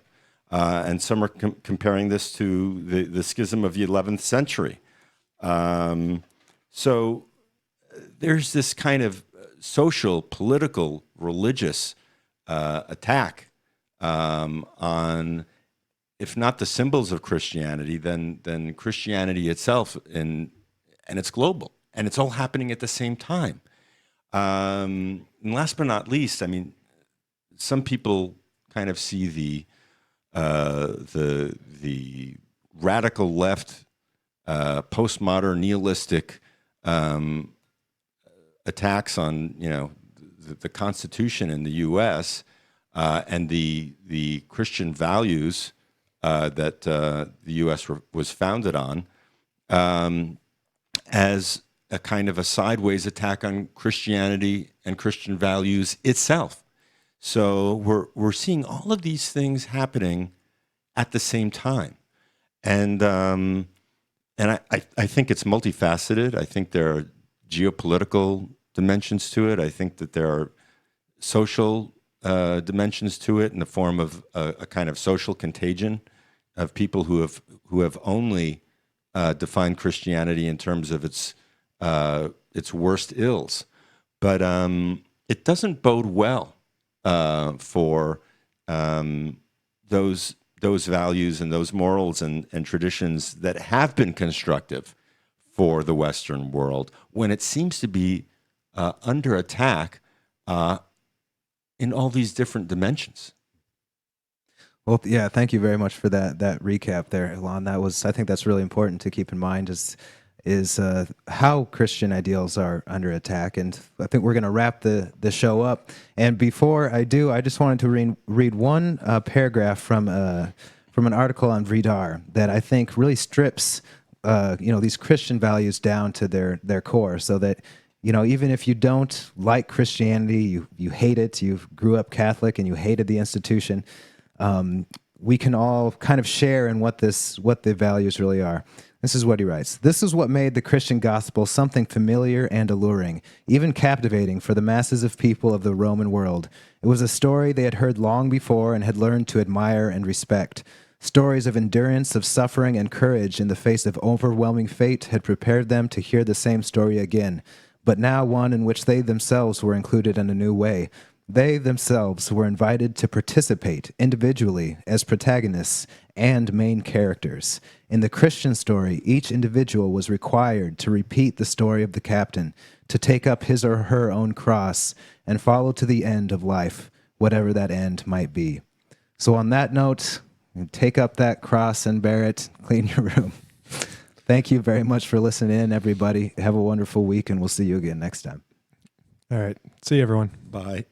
and some are comparing this to the schism of the 11th century. So there's this kind of social, political, religious attack on, if not the symbols of Christianity, then Christianity itself, and it's global, and it's all happening at the same time. And last but not least, some people kind of see the radical left, postmodern nihilistic attacks on the Constitution in the U.S. And the Christian values that the U.S. was founded on as a kind of a sideways attack on Christianity and Christian values itself. So we're seeing all of these things happening at the same time, and I think it's multifaceted. I think there are geopolitical dimensions to it. I think that there are social dimensions to it in the form of a kind of social contagion of people who have only defined Christianity in terms of its worst ills, but it doesn't bode well for those values and those morals and traditions that have been constructive for the Western world when it seems to be under attack in all these different dimensions. Well, yeah, thank you very much for that recap there, Ilan. I think that's really important to keep in mind is how Christian ideals are under attack. And I think we're going to wrap the show up. And before I do, I just wanted to read one paragraph from an article on Vidar that I think really strips these Christian values down to their core, so that even if you don't like Christianity, you hate it, you grew up Catholic and you hated the institution, we can all kind of share in what the values really are. This is what he writes. This is what made the Christian gospel something familiar and alluring, even captivating for the masses of people of the Roman world. It was a story they had heard long before and had learned to admire and respect. Stories of endurance, of suffering, and courage in the face of overwhelming fate had prepared them to hear the same story again, but now one in which they themselves were included in a new way. They themselves were invited to participate individually as protagonists and main characters. In the Christian story, each individual was required to repeat the story of the captain, to take up his or her own cross, and follow to the end of life, whatever that end might be. So on that note, take up that cross and bear it, clean your room. Thank you very much for listening in, everybody. Have a wonderful week, and we'll see you again next time. All right. See you, everyone. Bye.